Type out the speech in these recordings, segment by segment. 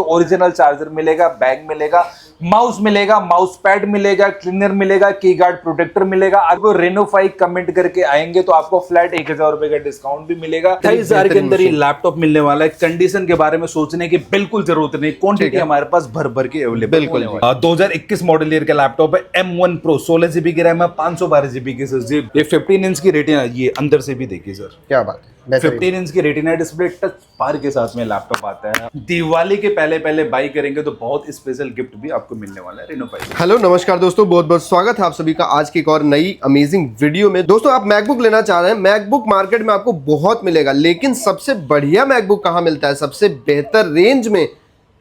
तो original charger मिलेगा, bag मिलेगा, माउस मिलेगा, माउस पैड मिलेगा, क्लीनर मिलेगा, की गार्ड प्रोटेक्टर मिलेगा। अगर रेनो 5 कमेंट करके आएंगे तो आपको फ्लैट 1000 रुपए का डिस्काउंट भी मिलेगा। 28,000 के अंदर ये लैपटॉप मिलने वाला है। कंडीशन के बारे में सोचने की बिल्कुल जरूरत नहीं, क्वांटिटी हमारे पास भर भर के अवेलेबल होने वाली है। 2021 मॉडल ईयर का लैपटॉप है, M1 Pro 16 GB की रैम है, 512 GB की सर। ये 15 इंच की रेटिना, ये अंदर से भी देखिए सर, क्या बात है। 15 इंच की रेटिना डिस्प्ले, टच बार के साथ में लैपटॉप आता है। दिवाली के पहले बाई करेंगे तो बहुत स्पेशल गिफ्ट भी आपको मिलने वाला है रेनो 5। हेलो नमस्कार दोस्तों, बहुत बहुत स्वागत है आप सभी का आज की एक और नई अमेजिंग वीडियो में। दोस्तों आप मैकबुक लेना चाह रहे हैं, मैकबुक मार्केट में आपको बहुत मिलेगा, लेकिन सबसे बढ़िया मैकबुक कहाँ मिलता है, सबसे बेहतर रेंज में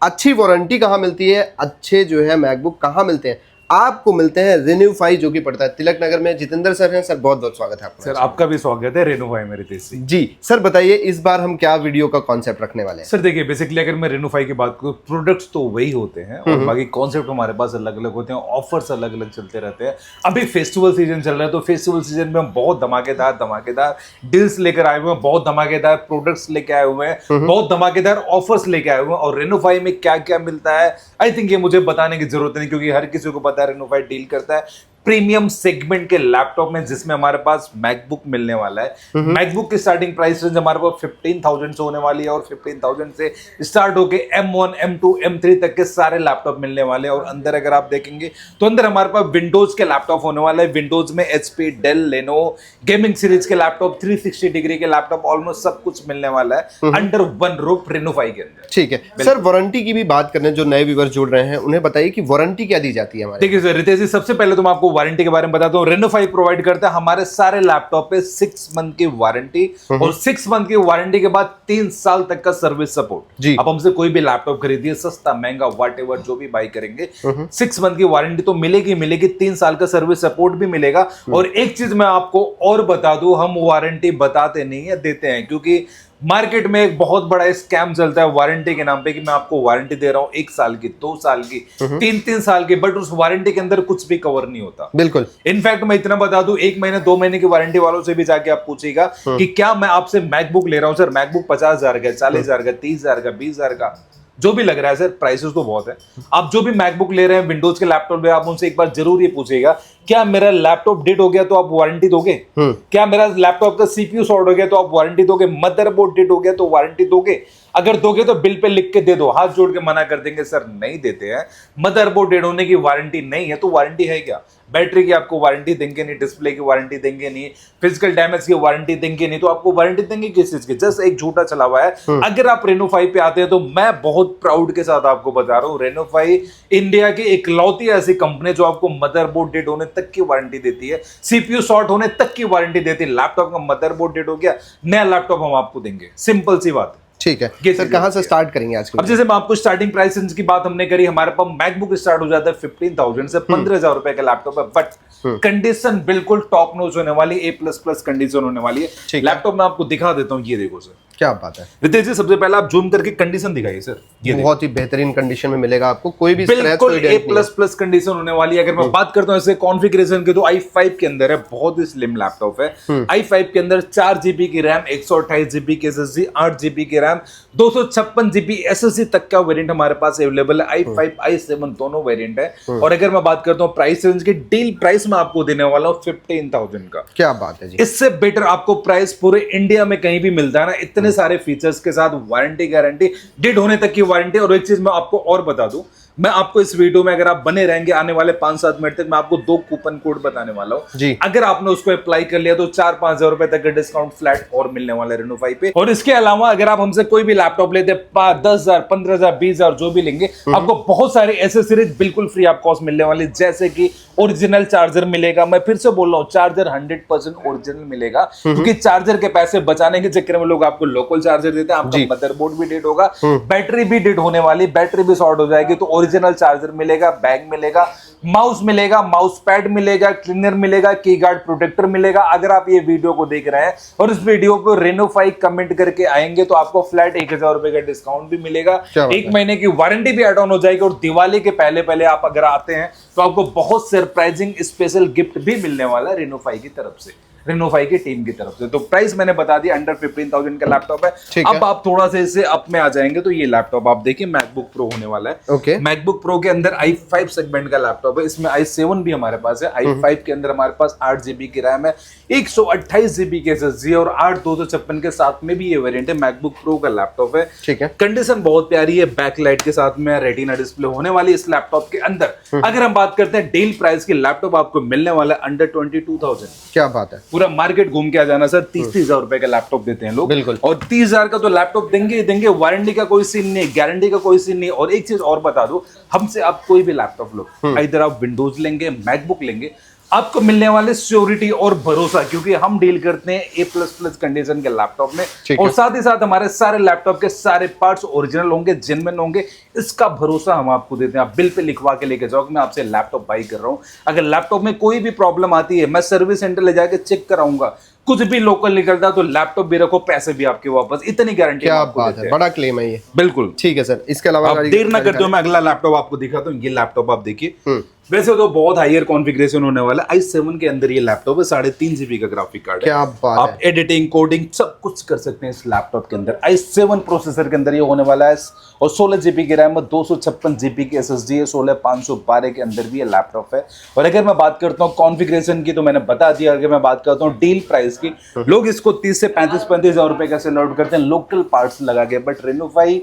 अच्छी वारंटी कहाँ मिलती है, अच्छे जो है मैकबुक कहाँ मिलते हैं, आपको मिलते हैं रेनो 5 जो कि पड़ता है तिलक नगर में। जितेंद्र सर हैं, सर बहुत बहुत स्वागत है आपका। सर आपका भी स्वागत है रेनो 5 मेरे तेज से। जी सर बताइए इस बार हम क्या वीडियो का कॉन्सेप्ट रखने वाले हैं। सर देखिए, बेसिकली अगर मैं रेनो 5 की बात करूं, प्रोडक्ट्स तो वही होते हैं और बाकी कॉन्सेप्ट हमारे पास अलग अलग होते हैं, ऑफर्स अलग अलग चलते रहते हैं। अभी फेस्टिवल सीजन चल रहा है तो फेस्टिवल सीजन में हम बहुत धमाकेदार डील्स लेकर आए हुए हैं, बहुत धमाकेदार प्रोडक्ट्स लेके आए हुए हैं, बहुत धमाकेदार ऑफर्स लेके आए हुए हैं। और रेनो 5 में क्या क्या मिलता है, आई थिंक ये मुझे बताने की जरूरत नहीं, क्योंकि हर किसी को पता है रेनो 5 डील करता है प्रीमियम सेगमेंट के लैपटॉप में, जिसमें हमारे पास मैकबुक मिलने वाला है। मैकबुक की स्टार्टिंग प्राइस रेंज हमारे पास 15,000 से होने वाली है और 15,000 से स्टार्ट होके M1, M2, M3 तक के सारे लैपटॉप मिलने वाले हैं। और अंदर अगर आप देखेंगे तो अंदर हमारे पास विंडोज के लैपटॉप होने वाले हैं। विंडोज में HP, Dell, Lenovo gaming series के लैपटॉप, 360 डिग्री के लैपटॉप, ऑलमोस्ट सब कुछ मिलने वाला है अंडर वन रूफ रेनो 5 के अंदर। ठीक है सर, वारंटी की भी बात करने, जो नए व्यूअर्स जुड़ रहे हैं उन्हें बताइए कि वारंटी क्या दी जाती है हमारे। देखिए सर रितेश जी, सबसे पहले तो मैं आपको वारंटी के बारे में बताता हूं। रेनो 5 प्रोवाइड करता है हमारे सारे लैपटॉप पे 6 मंथ की वारंटी, और 6 मंथ की वारंटी के बाद 3 साल तक का सर्विस सपोर्ट जी। अब हमसे कोई भी लैपटॉप खरीदिए, सस्ता महंगा व्हाटएवर जो भी बाई करेंगे, 6 मंथ की वारंटी तो मिलेगी, 3 साल का सर्विस सपोर्ट भी मिलेगा। और एक चीज मैं आपको और बता दूं, हम वारंटी बताते नहीं है, देते हैं, क्योंकि मार्केट में एक बहुत बड़ा स्कैम चलता है वारंटी के नाम पे कि मैं आपको वारंटी दे रहा हूं 1 साल की, 2 साल की, 3 साल की, बट उस वारंटी के अंदर कुछ भी कवर नहीं होता। बिल्कुल। इनफैक्ट मैं इतना बता दूं, 1 महीने 2 महीने की वारंटी वालों से भी जाके आप पूछिएगा कि क्या मैं आपसे मैकबुक ले रहा हूं सर, मैकबुक 50,000 का, 40,000 का, 30,000 का, 20,000 का, जो भी लग रहा है सर, प्राइसेस तो बहुत है। आप जो भी मैकबुक ले रहे हैं विंडोज के लैपटॉप में, आप उनसे एक बार जरूर ये पूछिएगा, क्या मेरा लैपटॉप डेड हो गया तो आप वारंटी दोगे? क्या मेरा लैपटॉप का CPU शॉर्ट हो गया तो आप वारंटी दोगे? मदरबोर्ड डेड हो गया तो वारंटी दोगे? अगर दोगे तो बिल पे लिख के दे दो। हाथ जोड़ के मना कर देंगे सर नहीं देते हैं, मदरबोर्ड डेड होने की वारंटी नहीं है। तो वारंटी है क्या? बैटरी की आपको वारंटी देंगे नहीं, डिस्प्ले की वारंटी देंगे नहीं, फिजिकल डैमेज की वारंटी देंगे नहीं, तो आपको वारंटी देंगे किस चीज की? जस्ट एक झूठा चला हुआ है। अगर आप रेनो 5 पे आते हैं तो मैं बहुत प्राउड के साथ आपको बता रहा हूं, रेनो 5 इंडिया की इकलौती ऐसी कंपनी जो आपको मदरबोर्ड डेड होने तक की वारंटी देती है, CPU शॉर्ट होने तक की वारंटी देती है। लैपटॉप का मदरबोर्ड डेड हो गया, नया लैपटॉप हम आपको देंगे, सिंपल सी बात। ठीक है सर, कहां से स्टार्ट करेंगे आज? अब जैसे मैं आपको स्टार्टिंग प्राइस रेंज की बात हमने करी, हमारे पास मैकबुक स्टार्ट हो जाता है 15,000 से, 15,000 रुपए का लैपटॉप है, बट कंडीशन बिल्कुल टॉप नॉच होने वाली, A++ कंडीशन होने वाली है। लैपटॉप मैं आपको दिखा देता हूं, ये देखो सर, क्या बात है। रितेश जी सबसे पहले आप जूम करके कंडीशन दिखाइए सर, ये बहुत ही बेहतरीन कंडीशन में मिलेगा आपको, कोई भी बिल्कुल A++ कंडीशन होने वाली है। अगर मैं बात करता हूं इसके कॉन्फ़िगरेशन की, तो i5 के अंदर है, बहुत ही स्लिम लैपटॉप है। i5 के अंदर 4 GB की रैम, 128 GB की SSD, 8 GB की रैम, 256 GB SSD तक का वेरिएंट हमारे पास अवेलेबल है। i5, i7 दोनों वेरिएंट है। और अगर मैं बात करता हूं प्राइस रेंज की, डील प्राइस में आपको देने वाला हूं 15,000 का। क्या बात है जी, इससे बेटर आपको प्राइस पूरे इंडिया में कहीं भी मिलता है ना, इतने सारे फीचर्स के साथ, वारंटी गारंटी, डेड होने तक की वारंटी। और एक चीज मैं आपको और बता दूं, मैं आपको इस वीडियो में, अगर आप बने रहेंगे आने वाले 5-7 मिनट तक, मैं आपको 2 कूपन कोड बताने वाला हूं जी। अगर आपने उसको अप्लाई कर लिया तो 4-5 रुपए तक का डिस्काउंट फ्लैट और मिलने वाला है रेनो 5 पे। और इसके अलावा अगर आप हमसे कोई भी लैपटॉप लेते हैं, 10,000, 15,000, 20,000 जो भी लेंगे, आपको बहुत सारे एसेसरीज बिल्कुल फ्री ऑफ कॉस्ट मिलने वाली, जैसे कि ओरिजिनल चार्जर मिलेगा। मैं फिर से बोल रहा हूं, चार्जर 100% ओरिजिनल मिलेगा, क्योंकि चार्जर के पैसे बचाने के चक्कर में लोग आपको लोकल चार्जर देते हैं। आपका मदरबोर्ड भी डेड होगा, बैटरी भी डेड होने वाली, बैटरी भी शॉर्ट हो जाएगी, तो ओरिजिनल चार्जर मिलेगा, बैग मिलेगा, माउस मिलेगा, माउस पैड मिलेगा, क्लीनर मिलेगा, की गार्ड प्रोटेक्टर मिलेगा। अगर आप ये वीडियो को देख रहे हैं और इस वीडियो को रेनो 5 कमेंट करके आएंगे तो आपको फ्लैट 1,000 रुपए का डिस्काउंट भी मिलेगा, 1 महीने की वारंटी भी एड ऑन हो जाएगी। और दिवाली के पहले आप अगर आते हैं तो आपको बहुत सरप्राइजिंग स्पेशल गिफ्ट भी मिलने वाला है रेनो 5 की तरफ से। रेनोफाई की टीम की तरफ से। तो प्राइस मैंने बता दिया, अंडर 15,000 का लैपटॉप है। ठीक है। अब आप थोड़ा सा इससे अप में आ जाएंगे तो ये लैपटॉप आप देखिए मैकबुक प्रो होने वाला है। ओके। मैकबुक प्रो के अंदर i5 सेगमेंट का लैपटॉप है, इसमें i7 भी हमारे पास है। i5 के अंदर हमारे पास 8 GB की रैम है, 128 GB की SSD और 8/256 के साथ में भी ये वेरिएंट है। मैकबुक प्रो का लैपटॉप है। ठीक है। कंडीशन बहुत प्यारी है, बैकलाइट के साथ में रेटिना डिस्प्ले होने वाली है इस लैपटॉप के अंदर। अगर हम बात करते हैं डील प्राइस की, लैपटॉप आपको मिलने वाला है अंडर 22,000। क्या बात है, पूरा मार्केट घूम के आ जाना सर, 30,000 रुपए का लैपटॉप देते हैं लोग। बिल्कुल। और 30,000 का तो लैपटॉप देंगे ही देंगे, वारंटी का कोई सीन नहीं, गारंटी का कोई सीन नहीं। और एक चीज और बता दो, हमसे आप कोई भी लैपटॉप लो, इधर आप विंडोज लेंगे, मैकबुक लेंगे, आपको मिलने वाले सिक्योरिटी और भरोसा, क्योंकि हम डील करते हैं A++ कंडीशन के लैपटॉप में। और साथ ही साथ हमारे सारे लैपटॉप के सारे पार्ट्स ओरिजिनल होंगे, जेन्युइन होंगे, इसका भरोसा हम आपको देते हैं। आप बिल पे लिखवा के लेके जाओ कि मैं आपसे लैपटॉप बाई कर रहा हूं। अगर लैपटॉप में कोई भी प्रॉब्लम आती है, मैं सर्विस सेंटर ले जाके चेक कराऊंगा, कुछ भी लोकल निकलता तो लैपटॉप भी रखो, पैसे भी आपके वापस, इतनी गारंटी। क्या बात है, बड़ा क्लेम है ये। बिल्कुल ठीक है सर, इसके अलावा आप देर ना करते हो, मैं अगला लैपटॉप आपको दिखाता हूँ। ये लैपटॉप आप देखिए, वैसे तो बहुत हायर कॉन्फ़िगरेशन होने वाला है। i7 के अंदर ये लैपटॉप है, 3.5 GB का ग्राफिक कार्ड है। क्या बात है। आप एडिटिंग, कोडिंग सब कुछ कर सकते हैं इस लैपटॉप के अंदर। i7 प्रोसेसर के अंदर ये होने वाला है और 16 GB की रैम है, 256 GB की SSD है, 16512 के अंदर भी ये लैपटॉप है। और अगर मैं बात करता हूँ कॉन्फ़िगरेशन की तो मैंने बता दिया। अगर मैं बात करता हूँ डील प्राइस की, लोग इसको 30 से 35,000 रुपए का सेल आउट करते हैं लोकल पार्ट्स लगा के, बट रेनोफाई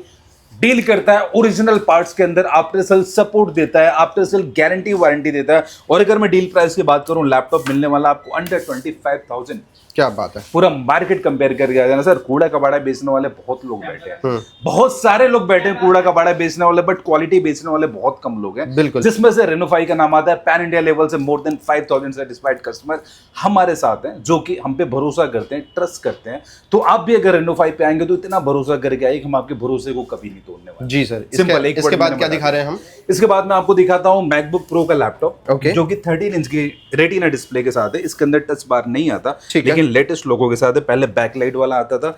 डील करता है ओरिजिनल पार्ट्स के अंदर, आफ्टर सेल सपोर्ट देता है, आफ्टर सेल गारंटी वारंटी देता है। और अगर मैं डील प्राइस की बात करूं, लैपटॉप मिलने वाला आपको अंडर 25,000। क्या बात है। पूरा मार्केट कंपेयर करके आ जाना सर। कूड़ा कबाड़ा बेचने वाले बहुत लोग बैठे हैं, बहुत सारे लोग बैठे हैं कूड़ा कबाड़ा बेचने वाले, बट क्वालिटी बेचने वाले बहुत कम लोग हैं। बिल्कुल। जिसमें से रेनोफाई का नाम आता है। पैन इंडिया लेवल से मोर देन 5,000 सेटिस्फाइड कस्टमर हमारे साथ हैं, जो कि हम पे भरोसा करते हैं, ट्रस्ट करते हैं। तो आप भी अगर रेनोफाई पे आएंगे तो इतना भरोसा करके आइए, हम आपके भरोसे को कभी नहीं तोड़ने वाले। जी सर। सिंपल। इसके बाद क्या दिखा रहे हैं हम? इसके बाद मैं आपको दिखाता हूं मैकबुक प्रो का लैपटॉप, ओके। जो कि 13 इंच की रेटिना डिस्प्ले के साथ है। इसके अंदर टच बार नहीं आता, ठीक है। लेकिन लेटेस्ट लोगों के साथ है। पहले बैकलाइट वाला आता था,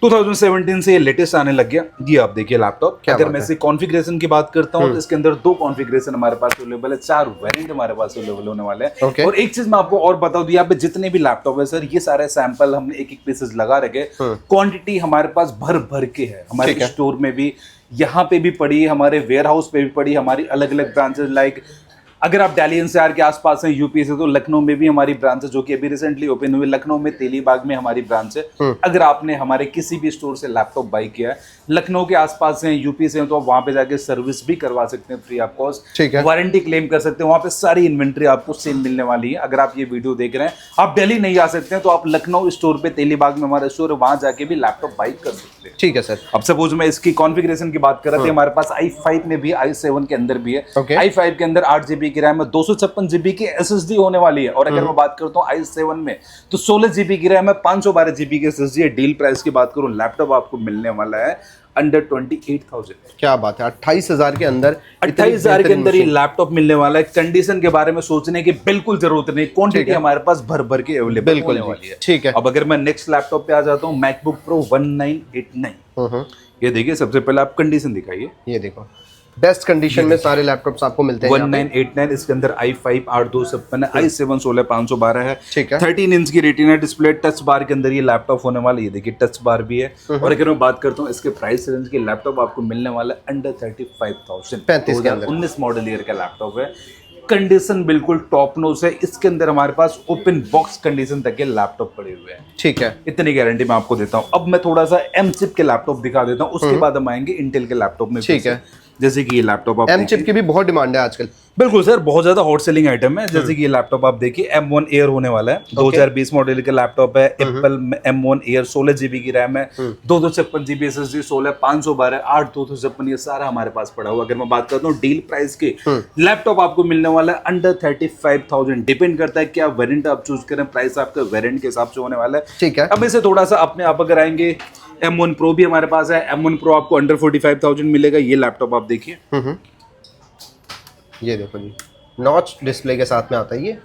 2017 से ये लेटेस्ट आने लग गया। ये आप देखिए लैपटॉप। अगर मैं इसकी कॉन्फ़िगरेशन की बात करता हूं तो इसके अंदर 2 कॉन्फ़िगरेशन हमारे पास अवेलेबल है, 4 वेरिएंट हमारे पास अवेलेबल होने वाले हैं। ओके। और एक चीज मैं आपको और बता दूं, यहाँ पे जितने भी लैपटॉप है सर, ये सारे सैंपल हमने एक पीसेस लगा रखे। क्वांटिटी हमारे पास भर भर के है, हमारे स्टोर में भी, यहाँ पे भी पड़ी, हमारे वेयर हाउस पे भी पड़ी, हमारी अलग अलग ब्रांचेस। लाइक अगर आप दिल्ली एनसीआर के आसपास हैं, यूपी से, तो लखनऊ में भी हमारी ब्रांच है, जो कि अभी रिसेंटली ओपन हुई। लखनऊ में तेलीबाग में हमारी ब्रांच है। अगर आपने हमारे किसी भी स्टोर से लैपटॉप बाई किया है, लखनऊ के आसपास से, यूपी से, तो आप वहां पे जाके सर्विस भी करवा सकते हैं फ्री ऑफ कॉस्ट। ठीक है। वारंटी क्लेम कर सकते हैं, वहां पे सारी इन्वेंट्री आपको सेम मिलने वाली है। अगर आप ये वीडियो देख रहे हैं, आप दिल्ली नहीं आ सकते हैं, तो आप लखनऊ स्टोर पे, तेलीबाग में हमारा स्टोर है, वहां जाके भी लैपटॉप बाई कर सकते हैं। ठीक है सर। अब सपोज मैं इसकी कॉन्फ़िगरेशन की बात कर रहा था, हमारे पास i5 में भी, i7 के अंदर भी है। ओके। i5 के अंदर 8 GB की रैम है, 256 GB की SSD होने वाली है। और अगर मैं बात करता हूँ i7 में, तो 16 GB की रैम है, 512 GB की SSD है। डील प्राइस की बात करूँ, लैपटॉप आपको मिलने वाला है अंडर 28,000। क्या बात है, 28,000 के अंदर, 28,000 के अंदर ये लैपटॉप मिलने वाला है। कंडीशन के बारे में सोचने की बिल्कुल जरूरत नहीं, क्वांटिटी हमारे पास भर भर के अवेलेबल होने वाली है। ठीक है। अब अगर मैं नेक्स्ट लैपटॉप पे आ जाता हूँ, मैकबुक प्रो 1989। ये देखिए, सबसे पहले आप कंडीशन दिखाइए। ये देखो, बेस्ट कंडीशन में सारे लैपटॉप्स आपको मिलते हैं। 1989, इसके अंदर i5 8/256 है, i7 16512 है। ठीक है। 13 इंच की रेटिना डिस्प्ले, टच बार के अंदर ये लैपटॉप होने वाला है। ये देखिए टच बार भी है। और अगर मैं बात करता हूँ इसके प्राइस रेंज की, लैपटॉप आपको मिलने वाला है अंडर 35,000। 35 के अंदर 19 मॉडल ईयर का लैपटॉप है। कंडीशन बिल्कुल टॉप नोच है। इसके अंदर हमारे पास ओपन बॉक्स कंडीशन तक के लैपटॉप पड़े हुए हैं। ठीक है। इतनी गारंटी मैं आपको देता हूँ। अब मैं थोड़ा सा एम चिप के लैपटॉप दिखा देता हूँ, उसके बाद हम आएंगे इंटेल के लैपटॉप में। ठीक है। जैसे कि ये लैपटॉप आप एम चिप की भी बहुत डिमांड है आजकल। बिल्कुल सर, बहुत ज्यादा हॉट सेलिंग आइटम है। जैसे कि ये लैपटॉप आप देखिए, M1 एयर होने वाला है। 2020 मॉडल का लैपटॉप है। एप्पल M1 एयर, 16 GB की रैम है, 256 GB SSD, 16512, 8/256, ये सारा हमारे पास पड़ा हुआ। अगर मैं बात करता हूँ डील प्राइस की, लैपटॉप आपको मिलने वाला है अंडर 35,000। डिपेंड करता है क्या वेरिएंट आप चूज करें, प्राइस आपका वेरिएंट के हिसाब से होने वाला है। ठीक है। अब इसे थोड़ा सा अपने आप अगर आएंगे, M1 Pro भी हमारे पास है। M1 Pro आपको अंडर 45,000 मिलेगा। ये लैपटॉप आप देखिए, ये देखो जी, नॉच डिस्प्ले के साथ में आता है ये।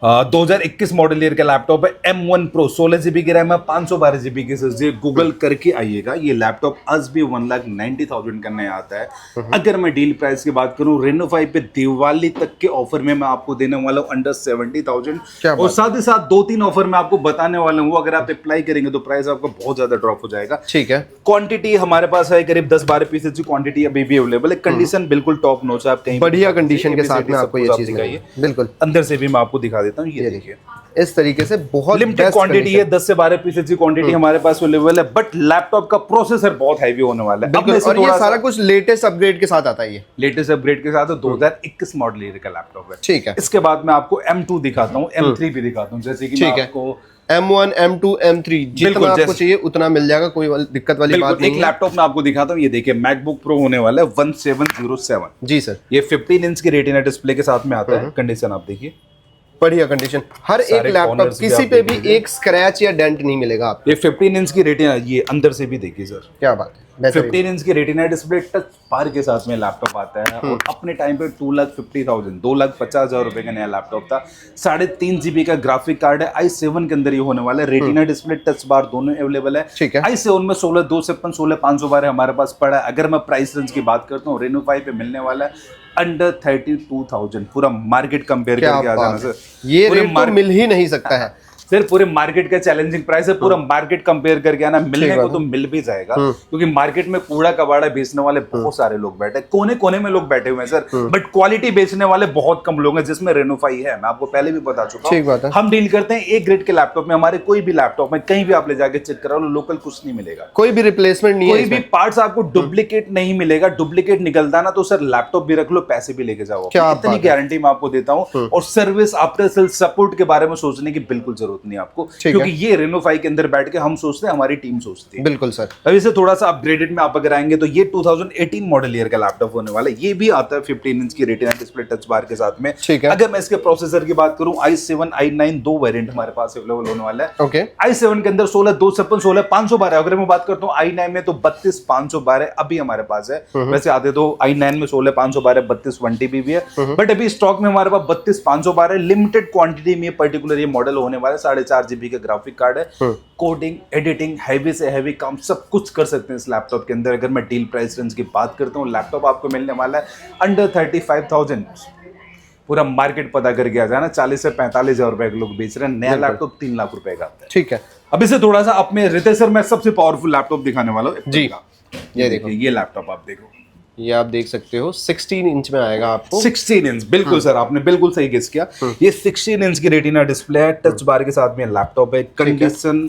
2021 मॉडल ईयर का लैपटॉप है, M1 Pro 16 GB की रैम है, 512 GB की SSD। गूगल करके आइएगा, ये लैपटॉप आज भी 1,90,000 का नया आता है। अगर मैं डील प्राइस की बात करूं, रेनो 5 पे दिवाली तक के ऑफर में मैं आपको देने वाला हूं अंडर 70,000। और साथ ही साथ 2-3 ऑफर मैं आपको बताने वाला हूं, अगर आप अप्लाई करेंगे तो प्राइस आपका बहुत ज्यादा ड्रॉप हो जाएगा। ठीक है। क्वांटिटी हमारे पास है करीब 10-12 पीसेज की क्वांटिटी अभी भी अवेलेबल है। कंडीशन बिल्कुल टॉप नॉच है, आप कहीं बढ़िया कंडीशन के साथ में आपको ये चीज दिखाइए। बिल्कुल, अंदर से भी मैं आपको दिखा देता हूँ, ये देखिए इस तरीके से बहुत लिमिटेड क्वांटिटी है, 10 से 12 पीसेज की क्वांटिटी हमारे पास अवेलेबल है। बट लैपटॉप का प्रोसेसर बहुत हैवी होने वाला है। बिल्कुल, और ये सारा कुछ लेटेस्ट अपग्रेड के साथ आता है। ये लेटेस्ट अपग्रेड के साथ 2021 मॉडल ईयर का लैपटॉप है। ठीक है। इसके बाद मैं आपको M2 दिखाता हूँ, M3 भी दिखाता हूँ। जैसे कि मैं आपको M1, M2, M3 जितना आपको चाहिए उतना मिल जाएगा, कोई दिक्कत वाली बात नहीं है। एक लैपटॉप मैं आपको दिखाता हूँ, ये देखिए मैकबुक प्रो होने वाला है 1707। जी सर, ये 15 इंच की रेटिना डिस्प्ले के साथ में आता है। कंडीशन आप देखिए, बढ़िया कंडीशन। हर एक लैपटॉप किसी पे भी एक स्क्रैच या डेंट नहीं मिलेगा आपको। ये 15 इंच की रेटिना, ये अंदर से भी देखिए सर, क्या बात है। 15 इंच की रेटिना डिस्प्ले टच बार के साथ में लैपटॉप आता है। और अपने टाइम पे 2,50,000 2,50,000 रुपए का नया लैपटॉप था। 3.5 GB का ग्राफिक कार्ड है, i7 के अंदर ये होने वाला है। रेटिना डिस्प्ले टच बार दोनों अवेलेबल है। ठीक है। i7 में 16,256 16,512 हमारे पास पड़ा है। अगर मैं प्राइस रेंज की बात करता हूँ, रेनो 5 पे मिलने वाला है अंडर 32,000। पूरा मार्केट कंपेयर करके आ जाना सर, ये रेट तो मिल ही नहीं सकता है सर। पूरे मार्केट का चैलेंजिंग प्राइस है, पूरा मार्केट कंपेयर करके आना, मिलने को तो मिल भी जाएगा। क्योंकि मार्केट में कूड़ा कबाड़ा बेचने वाले बहुत सारे लोग बैठे हैं, कोने कोने में लोग बैठे हुए हैं सर। बट क्वालिटी बेचने वाले बहुत कम लोग हैं, जिसमें रेनो 5 है। मैं आपको पहले भी बता चुका हूं। हम डील करते हैं एक ग्रेड के लैपटॉप में। हमारे कोई भी लैपटॉप में कहीं भी आप ले जाके चेक करा लो, लोकल कुछ नहीं मिलेगा, कोई भी रिप्लेसमेंट नहीं है, कोई भी पार्ट्स आपको डुप्लीकेट नहीं मिलेगा। डुप्लीकेट निकलता ना तो सर लैपटॉप भी रख लो, पैसे भी लेके जाओ। इतनी गारंटी मैं आपको देता हूं। और सर्विस आफ्टर सेल सपोर्ट के बारे में सोचने की बिल्कुल जरूरत नहीं आपको, क्योंकि ये रेनो 5 के अंदर बैठ के हम सोचते हैं, हमारी टीम सोचती है। बिल्कुल सर। अब इसे थोड़ा सा अपग्रेडेड में आप अगर आएंगे तो ये 2018 मॉडल ईयर का लैपटॉप होने वाला है। ये भी आता है 15 इंच की रेटिना डिस्प्ले टच बार के साथ में। ठीक है। अगर मैं इसके प्रोसेसर की बात करूं, i7 i9 दो वेरिएंट हमारे पास अवेलेबल होने वाला है। ओके। i7 के अंदर 16,256 16,512। अगर मैं बात करता हूं i9 में तो 32,512 अभी हमारे पास है। वैसे आते तो i9 में 16,512 32 1 TB भी है, बट अभी स्टॉक में हमारे पास 32,512 लिमिटेड क्वांटिटी में पर्टिकुलर ये मॉडल होने वाला है। 4.5 GB का ग्राफिक कार्ड है। कोडिंग, एडिटिंग, हैवी से हैवी काम सब कुछ कर सकते हैं इस लैपटॉप के अंदर। अगर मैं डील प्राइस रेंज की बात करता हूँ, लैपटॉप आपको मिलने वाला है अंडर 35,000। पूरा मार्केट पता करके आ जाना, 40 से 45,000 रुपए के लोग बेच रहे हैं। नया लैपटॉप 3 लाख रुपए का आता है। ठीक है। अब इसे थोड़ा सा अपने रितेश सर मैं सबसे पावरफुल लैपटॉप दिखाने वाला हूँ जी। ये देखो, ये लैपटॉप आप देखो, ये आप देख सकते हो 16 इंच में आएगा आपको। 16 इंच, बिल्कुल सर, आपने बिल्कुल सही गेस किया। ये 16 इंच की रेटिना डिस्प्ले है, टच बार के साथ में लैपटॉप है। कंडीशन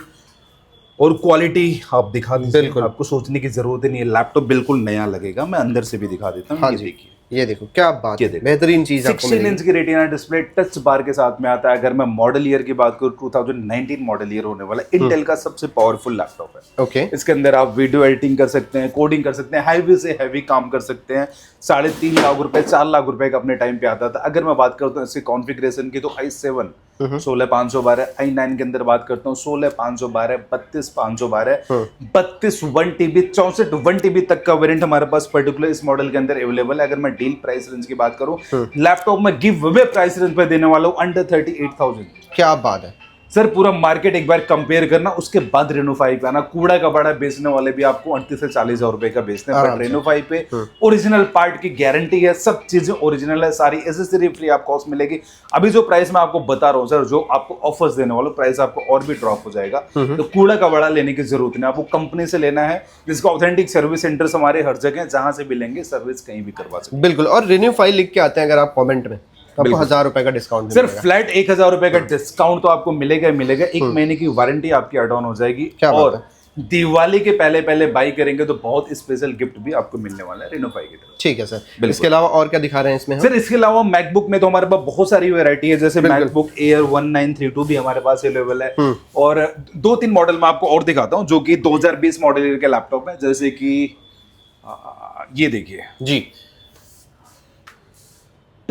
और क्वालिटी आप दिखा दीजिए, आपको सोचने की जरूरत नहीं है, लैपटॉप बिल्कुल नया लगेगा। मैं अंदर से भी दिखा देता हूँ। हाँ जी, ये देखो क्या बात है, बेहतरीन चीज आपको 16 इंच की रेटिना डिस्प्ले टच बार के साथ में आता है। अगर मैं मॉडल ईयर की बात करूं, 2019 मॉडल ईयर होने वाला, इंटेल का सबसे पावरफुल लैपटॉप है। ओके। इसके अंदर आप वीडियो एडिटिंग कर सकते हैं, कोडिंग कर सकते हैं, हैवी से हैवी काम कर सकते हैं। 3.5 लाख रुपए 4 लाख रुपए का अपने टाइम पे आता था। अगर मैं बात करता हूँ इसके कॉन्फ़िगरेशन की, तो i7 16,512, i9 के अंदर बात करता हूँ 16,512 32,512 32 1 TB 64 1 TB तक का वेरिएंट हमारे पास पर्टिकुलर इस मॉडल के अंदर अवेलेबल है। अगर मैं डील प्राइस रेंज की बात करूं, लैपटॉप में गिव अवे प्राइस रेंज पे देने वाला हूं अंडर 38,000। क्या बात है सर, पूरा मार्केट एक बार कंपेयर करना, उसके बाद रेनो 5 पे आना। कूड़ा कबाड़ा बेचने वाले भी आपको 38 से 40,000 रुपए का बेचते हैं, बट रेनो 5 पे ओरिजिनल पार्ट की गारंटी है, सब चीजें ओरिजिनल है, सारी एसेसरी फ्री आपको कॉस्ट मिलेगी। अभी जो प्राइस मैं आपको बता रहा हूँ सर, जो आपको ऑफर्स देने वाला प्राइस आपको और भी ड्रॉप हो जाएगा। तो कूड़ा कबाड़ा लेने की जरूरत नहीं, आपको कंपनी से लेना है, जिसका ऑथेंटिक सर्विस सेंटर्स हमारे हर जगह, जहां से भी लेंगे सर्विस कहीं भी करवा सकते हैं। बिल्कुल। और रेन्यू 5 लिख के आते हैं अगर आप कमेंट में, आपको 1,000 रुपए का डिस्काउंट सर, फ्लैट 1,000 रुपए का डिस्काउंट तो आपको मिलेगा ही मिलेगा। 1 महीने की वारंटी आपकी एड ऑन हो जाएगी। और दिवाली के पहले पहले बाई करेंगे तो बहुत स्पेशल गिफ्ट भी आपको मिलने वाला है रेनो 5 की तरफ। ठीक है सर। इसके अलावा और क्या दिखा रहे हैं इसमें? सर, इसके अलावा मैकबुक में तो हमारे पास बहुत सारी वैरायटी है, जैसे मैकबुक एयर 1932 भी हमारे पास अवेलेबल है। और 2-3 मॉडल मैं आपको और दिखाता हूँ, जो कि 2020 मॉडल के लैपटॉप है। जैसे कि ये देखिए जी,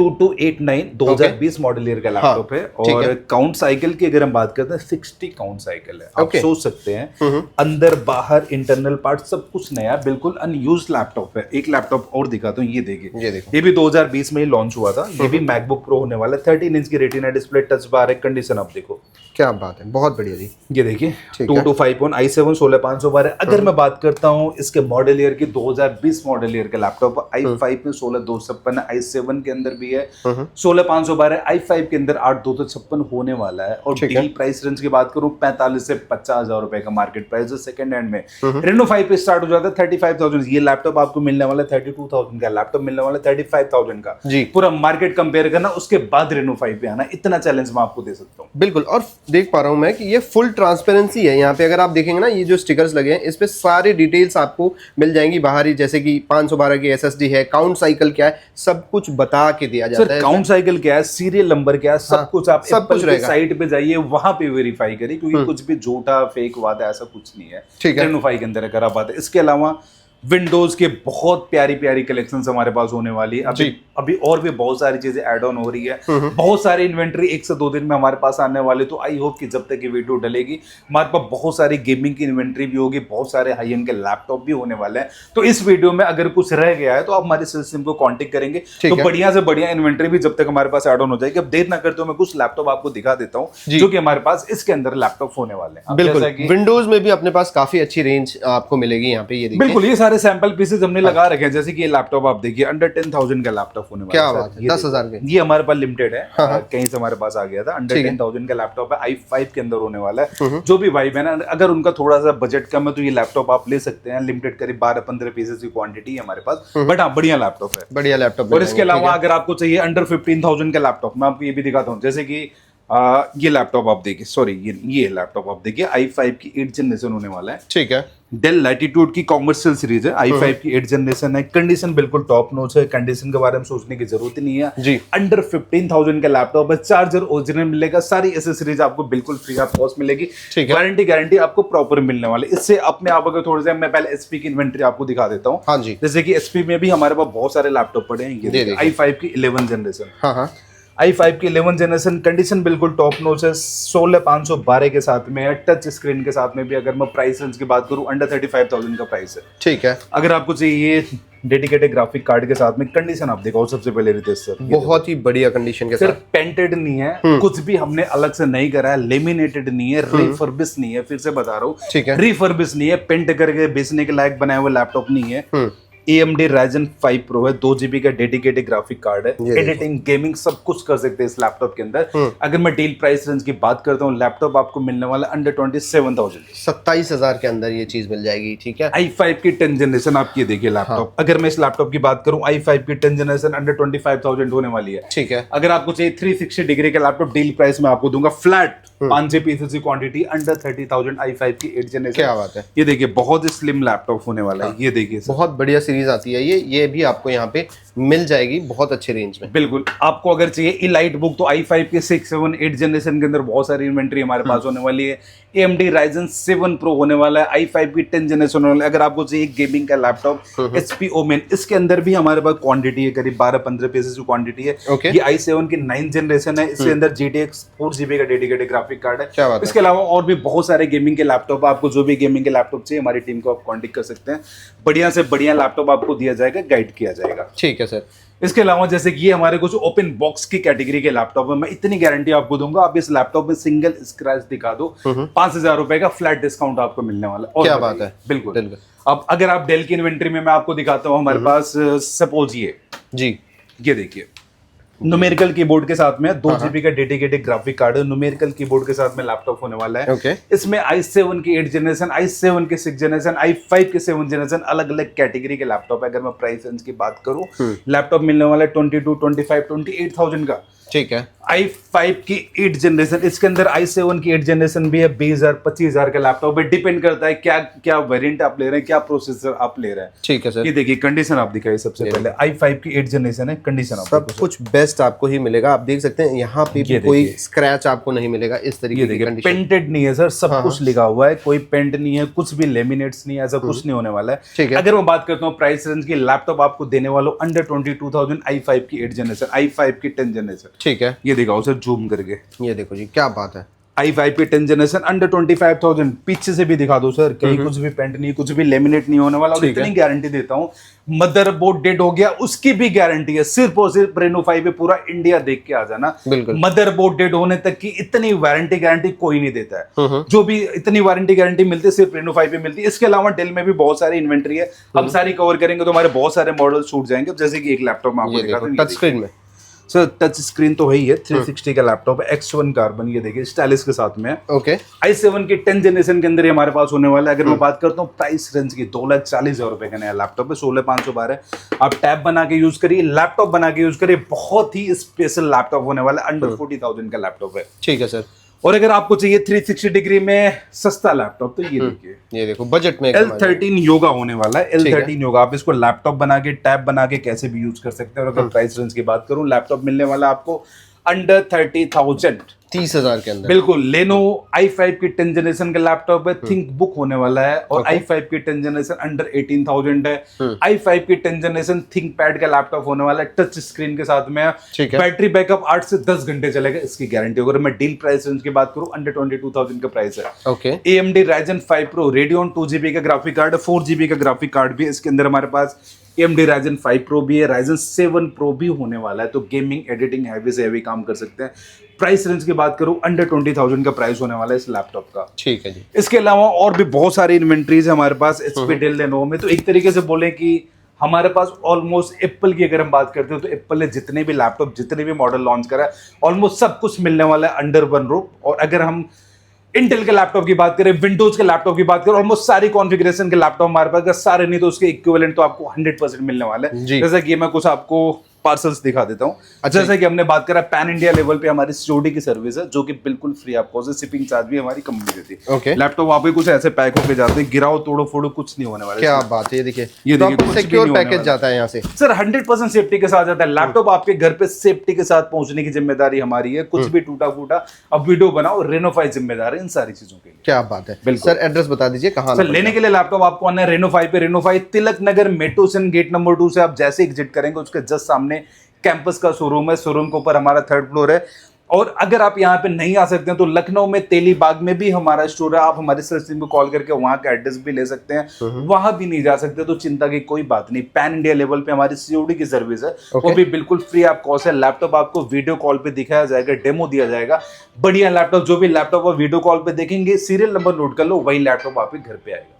2289 2020 मॉडल ईयर का लैपटॉप है। ठीक और है। काउंट साइकिल की अगर हम बात करते हैं 60 काउंट साइकिल है। आप ओके। सोच सकते हैं अंदर बाहर इंटरनल पार्ट सब कुछ नया, बिल्कुल अनयूज्ड लैपटॉप है। एक लैपटॉप और दिखाता हूँ, ये देखिए, ये देखो। ये भी 2020 में ही लॉन्च हुआ था। ये भी मैकबुक प्रो होने वाला है। 13 इंच की रेटिना डिस्प्ले, टच बार है, कंडीशन आप देखो, क्या बात है, बहुत बढ़िया जी। ये देखिए ठीक है। 2251 i7 16512 है। अगर मैं बात करता हूँ इसके मॉडल ईयर की, 2020 मॉडल ईयर का लैपटॉप i5 में 16256 है, i7 के अंदर भी है 16512, i5 के अंदर 8256 होने वाला है। और ठीक है। डील प्राइस रेंज की बात करूँ 45 से 50,000 रुपए का मार्केट प्राइस है सेकंड हैंड में। रेनो 5 पे स्टार्ट हो जाता है 35,000। ये लैपटॉप आपको मिलने वाला है 32,000 का, लैपटॉप मिलने वाला है 35,000 का जी। पूरा मार्केट कंपेयर करना, उसके बाद रेनो 5 पे आना, इतना चैलेंज मैं आपको दे सकता हूँ। बिल्कुल। और देख पा रहा हूं मैं कि ये फुल ट्रांसपेरेंसी है। यहाँ पे अगर आप देखेंगे ना, ये जो स्टिकर्स लगे हैं इस पे सारी डिटेल्स आपको मिल जाएंगी बाहर ही, जैसे कि 512 की एसएसडी है, काउंट साइकिल क्या है, सब कुछ बता के दिया जाता सर है। काउंट साइकिल क्या है, सीरियल नंबर क्या है, सब हाँ, कुछ आप सब कुछ रहेगा। साइट पे जाइए, वहां पे वेरीफाई करिए, क्योंकि कुछ भी झूठा फेक बात है ऐसा कुछ नहीं है। ठीक है। रेनो 5 के अंदर अगर आप बात है। इसके अलावा विंडोज के बहुत प्यारी प्यारी कलेक्शंस हमारे पास होने वाली है। अभी और भी बहुत सारी चीजें ऐड ऑन हो रही है। बहुत सारी इन्वेंट्री 1 से 2 दिन में हमारे पास आने वाले, तो आई होप कि जब तक ये वीडियो डलेगी हमारे पास बहुत सारी गेमिंग की इन्वेंट्री भी होगी, बहुत सारे हाई एंड के लैपटॉप भी होने वाले हैं। तो इस वीडियो में अगर कुछ रह गया है तो आप हमारे सेल्स टीम को कांटेक्ट करेंगे, तो बढ़िया से बढ़िया इन्वेंट्री भी जब तक हमारे पास ऐड ऑन हो जाएगी। अब देर ना करते हुए मैं कुछ लैपटॉप आपको दिखा देता हूँ जो कि हमारे पास इसके अंदर लैपटॉप होने वाले हैं। बिल्कुल। विंडोज में भी अपने पास काफी अच्छी रेंज आपको मिलेगी यहाँ पे, ये देखिए। बिल्कुल, ये सारे सैंपल पीसेस हमने लगा रखे हैं। जैसे कि ये लैपटॉप आप देखिए, अंडर 10,000 का लैपटॉप होने वाला है। क्या बात है, 10,000 के। ये हमारे पास लिमिटेड है, कहीं से हमारे पास आ गया था। अंडर 10,000 का लैपटॉप है, i5 के अंदर होने वाला है। जो भी भाई बहन अगर उनका थोड़ा सा बजट कम है तो ये लैपटॉप आप ले सकते हैं। लिमिटेड करीब 12-15 पीसेस की क्वांटिटी है हमारे पास, बट हाँ बढ़िया लैपटॉप है, बढ़िया लैपटॉप। और इसके अलावा अगर आपको चाहिए अंडर 15,000 का लैपटॉप, मैं आपको ये भी दिखाता हूँ। जैसे कि ये लैपटॉप आप देखिए, सॉरी ये लैपटॉप आप देखिए, i5 की 8th जनरेशन होने वाला है। ठीक है। डेल लैटिट्यूड की कॉमर्शियल सीरीज है, i5 की 8th जनरेशन है। कंडीशन बिल्कुल टॉप नॉच है, कंडीशन के बारे में सोचने की जरूरत ही नहीं है जी। अंडर 15,000 का लैपटॉप है। चार्जर ओरिजिनल मिलेगा, सारी एसेसरीज आपको बिल्कुल फ्री ऑफ कॉस्ट मिलेगी। ठीक है। वारंटी गारंटी आपको प्रॉपर मिलने वाली। इससे अपने आप अगर थोड़े से, मैं पहले एचपी की इन्वेंट्री आपको दिखा देता हूँ। हाँ जी। जैसे कि एचपी में भी हमारे पास बहुत सारे लैपटॉप पड़े हैं। ये i5 की 11th जनरेशन, हाँ हाँ, i5 की 11th जनरेशन, कंडीशन बिल्कुल टॉप नॉच है। 16512 के साथ में है, टच स्क्रीन के साथ में भी। अगर मैं प्राइस रेंज की बात करूं, अंडर 35,000 का प्राइस है। ठीक है। अगर आपको चाहिए डेडिकेटेड ग्राफिक कार्ड के साथ में, कंडीशन आप देखो सबसे पहले रितेश सर, बहुत ही बढ़िया कंडीशन के सिर्फ साथ। पेंटेड नहीं है, कुछ भी हमने अलग से नहीं करा है, लेमिनेटेड नहीं है, रिफर्बिश नहीं है, फिर से बता रहा हूँ, ठीक है। रिफर्बिश नहीं है, पेंट करके बेचने के लायक बनाया हुआ लैपटॉप नहीं है। AMD Ryzen 5 Pro है, 2 GB का डेडिकेटेड ग्राफिक कार्ड है, एडिटिंग गेमिंग सब कुछ कर सकते हैं इस लैपटॉप के अंदर। अगर मैं डील प्राइस रेंज की बात करता हूँ, लैपटॉप आपको मिलने वाला अंडर 27,000, 27,000 के अंदर ये चीज मिल जाएगी। ठीक है। i5 की 10th जनरेशन आप ये देखिए लैपटॉप। अगर मैं इस लैपटॉप की बात करूं, i5 की 10th जनरेशन अंडर 25,000 होने वाली है। ठीक है। अगर आपको चाहिए 360 डिग्री का लैपटॉप, डील प्राइस में आपको दूंगा फ्लैट 5 पीसेस की क्वांटिटी, अंडर 30,000, i5 की 8th जनरेशन। क्या बात है। ये देखिए बहुत ही स्लिम लैपटॉप होने वाला है। ये देखिए बहुत बढ़िया सीरीज आती है ये भी आपको यहाँ पे मिल जाएगी बहुत अच्छे रेंज में। बिल्कुल। आपको अगर चाहिए इलाइट बुक, तो i5 के 6, 7, 8 जनरेशन के अंदर बहुत सारी इन्वेंट्री हमारे पास होने वाली है। AMD Ryzen 7 Pro होने वाला है, i5 की 10th जनरेशन होने वाला है। अगर आपको चाहिए गेमिंग का लैपटॉप, HP Omen, इसके अंदर भी हमारे पास क्वांटिटी है, करीब 12-15 पीसेस की क्वांटिटी है। Okay. ये i7 की 9th जनरेशन है, इसके अंदर GTX 4 GB का डेडिकेटेड ग्राफिक कार्ड क्या है। बात है। इसके अलावा और भी बहुत सारे गेमिंग के लैपटॉप, आपको जो भी गेमिंग के लैपटॉप चाहिए हमारी टीम को आप कॉन्टेक्ट कर सकते हैं। बढ़िया से बढ़िया लैपटॉप आपको दिया जाएगा, गाइड किया जाएगा। ठीक है सर। इसके अलावा जैसे कि ये हमारे कुछ ओपन बॉक्स की कैटेगरी के लैपटॉप है, मैं इतनी गारंटी आपको दूंगा, आप इस लैपटॉप में सिंगल स्क्रैच दिखा दो, 5,000 रुपए का फ्लैट डिस्काउंट आपको मिलने वाला है। और क्या बात है। बिल्कुल। अब अगर आप डेल की इन्वेंट्री में मैं आपको दिखाता हूँ, हमारे पास सपोज ये देखिए, न्यूमेरिकल कीबोर्ड के साथ में 2 GB का डेडिकेटेड ग्राफिक कार्ड है, न्यूमेरिकल कीबोर्ड के साथ में लैपटॉप होने वाला है। Okay. इसमें i7 की 8th जनरेशन, i7 की 6th जनरेशन, i5 की 7th जनरेशन, अलग अलग कैटेगरी के लैपटॉप है। अगर मैं प्राइस रेंज की बात करूं, लैपटॉप मिलने वाला है 22, 25, 28,000 का। ठीक है। i5 की 8 जनरेशन, इसके अंदर i7 की 8 जनरेशन भी है। 20,000 25,000 का लैपटॉप है, डिपेंड करता है क्या क्या वेरिएंट आप ले रहे हैं, क्या प्रोसेसर आप ले रहे हैं। ठीक है सर। ये देखिए कंडीशन आप दिखाइए सबसे पहले, i5 की 8 जनरेशन है, कंडीशन आप सब कुछ बेस्ट आपको ही मिलेगा। आप देख सकते हैं यहाँ पे भी कोई स्क्रैच आपको नहीं मिलेगा इस तरीके की कंडीशन। पेंटेड नहीं है सर, सब कुछ लिखा हुआ है, कोई पेंट नहीं है, कुछ भी लेमिनेट्स नहीं है, ऐसा कुछ नहीं होने वाला है। ठीक है। अगर मैं बात करता हूँ प्राइस रेंज की, लैपटॉप आपको देने वाला अंडर 22,000 i5 की 8 जनरेशन, i5 की 10 जनरेशन। ठीक है, ये दिखाओ सर जूम करके, ये देखो जी क्या बात है। i5 की 10 जनरेशन अंडर 25,000। पीछे से भी दिखा दो सर, कहीं कुछ भी पेंट नहीं, कुछ भी लेमिनेट नहीं होने वाला। और इतनी गारंटी देता हूँ, मदरबोर्ड डेड हो गया उसकी भी गारंटी है। सिर्फ और सिर्फ रेनो 5 पे पूरा इंडिया देख के आ जाना। बिल्कुल। मदरबोर्ड डेड होने तक की इतनी वारंटी गारंटी कोई नहीं देता है। जो भी इतनी वारंटी गारंटी मिलती है सिर्फ रेनो 5 पे मिलती है। इसके अलावा डेल में भी बहुत सारी इन्वेंट्री है, हम सारी कवर करेंगे तो हमारे बहुत सारे मॉडल छूट जाएंगे। जैसे कि एक लैपटॉप में आपको दिखाता हूं, टच स्क्रीन में सर टच स्क्रीन तो है ही है, 360 का लैपटॉप है, X1 कार्बन, ये देखिए स्टाइलिश के साथ में है। ओके। i7 की 10 जनरेशन के अंदर ये हमारे पास होने वाला है। अगर मैं बात करता हूँ प्राइस रेंज की, 2,40,000 रुपए का नया लैपटॉप है, 16,512। आप टैब बना के यूज करिए, लैपटॉप बना के यूज करिए, बहुत ही स्पेशल लैपटॉप होने वाला है। अंडर 40,000 का लैपटॉप है। ठीक है सर। और अगर आपको चाहिए 360 डिग्री में सस्ता लैपटॉप, तो ये देखिए, ये देखो बजट में L13 योगा होने वाला है। L13 योगा, आप इसको लैपटॉप बना के, टैब बना के कैसे भी यूज कर सकते हैं। और अगर प्राइस रेंज की बात करूं, लैपटॉप मिलने वाला आपको अंडर 30,000, 30,000 के अंदर। बिल्कुल। लेनो i5 की 10 जनरेशन का लैपटॉप है, थिंक बुक होने वाला है। और i5 की 10 जनरेशन अंडर 18,000 है। i5 की 10 जनरेशन थिंक पैड का लैपटॉप होने वाला है, टच स्क्रीन के साथ में। ठीक है। बैटरी बैकअप 8 से 10 घंटे चलेगा, इसकी गारंटी। अगर मैं डील प्राइस रेंज की बात करूं, अंडर 22,000 का प्राइस है। Okay. AMD Ryzen 5 Pro, Radeon 2GB का ग्राफिक कार्ड है, 4GB का ग्राफिक कार्ड भी है। इसके अंदर हमारे पास AMD Ryzen 5 Pro भी है, Ryzen 7 Pro भी होने वाला है। तो गेमिंग, एडिटिंग, हैवी से हैवी काम कर सकते हैं। प्राइस रेंज की बात करूं, अंडर 20,000 का प्राइस होने वाला है इस लैपटॉप का। ठीक है जी। इसके अलावा और भी बहुत सारी इन्वेंट्रीज है हमारे पास HP, डेल, लेनोवो में। तो एक तरीके से बोले कि हमारे पास ऑलमोस्ट एप्पल की अगर हम बात करते हो, तो एप्पल ने जितने भी लैपटॉप, जितने भी मॉडल लॉन्च करा है, ऑलमोस्ट सब कुछ मिलने वाला है अंडर वन रूफ। और अगर हम इंटेल के लैपटॉप की बात करें, विंडोज के लैपटॉप की बात करें, ऑलमोस्ट सारी कॉन्फ़िगरेशन के लैपटॉप हमारे पास, अगर सारे नहीं तो उसके इक्विवेलेंट तो आपको 100% मिलने वाला है। जैसा कि मैं कुछ आपको पार्सल्स दिखा देता हूँ। अच्छा। जैसा कि हमने बात करा, पैन इंडिया लेवल पे हमारी COD की सर्विस है, जो कि बिल्कुल फ्री आपको, शिपिंग चार्ज भी हमारी कंपनी देती है। ओके। लैपटॉप आपके कुछ ऐसे पैक होके जाते हैं, गिराओ तोड़ो फोड़ो कुछ नहीं होने वाला। क्या बात है, ये देखिए, ये तो देखिए, आपको कुछ भी सिक्योर नहीं होने पैकेज वाला। जाता है यहाँ से सर 100% सेफ्टी के साथ जाता है लैपटॉप। आपके घर पे सेफ्टी के साथ पहुंचने की जिम्मेदारी हमारी है। कुछ भी टूटा फूटा अब वीडियो बनाओ, रेनो 5 जिम्मेदार है इन सारी चीजों के लिए। क्या बात है। बिल्कुल। सर एड्रेस बता दीजिए कहाँ सर लेने के लिए लैपटॉप आपको आना है रेनो 5 पे। Reno 5 Tilak Nagar metro station gate number 2 से आप जैसे एग्जिट करेंगे, उसके जस्ट सामने कैंपस का शोरूम है। शोरूम के ऊपर हमारा 3rd फ्लोर है। और अगर आप यहाँ पे नहीं आ सकते हैं, तो लखनऊ में तेली बाग में भी हमारा स्टोर है। आप हमारे सर्च टीम को कॉल करके वहां का एड्रेस भी ले सकते हैं। वहां भी नहीं जा सकते तो चिंता की कोई बात नहीं, पैन इंडिया लेवल पे हमारी COD की सर्विस है। वो भी बिल्कुल फ्री ऑफ कॉस्ट है। लैपटॉप आपको वीडियो कॉल पे दिखाया जाएगा, डेमो दिया जाएगा। बढ़िया लैपटॉप, जो भी लैपटॉप आप वीडियो कॉल पे देखेंगे, सीरियल नंबर नोट कर लो, वही लैपटॉप आपके घर पे आएगा।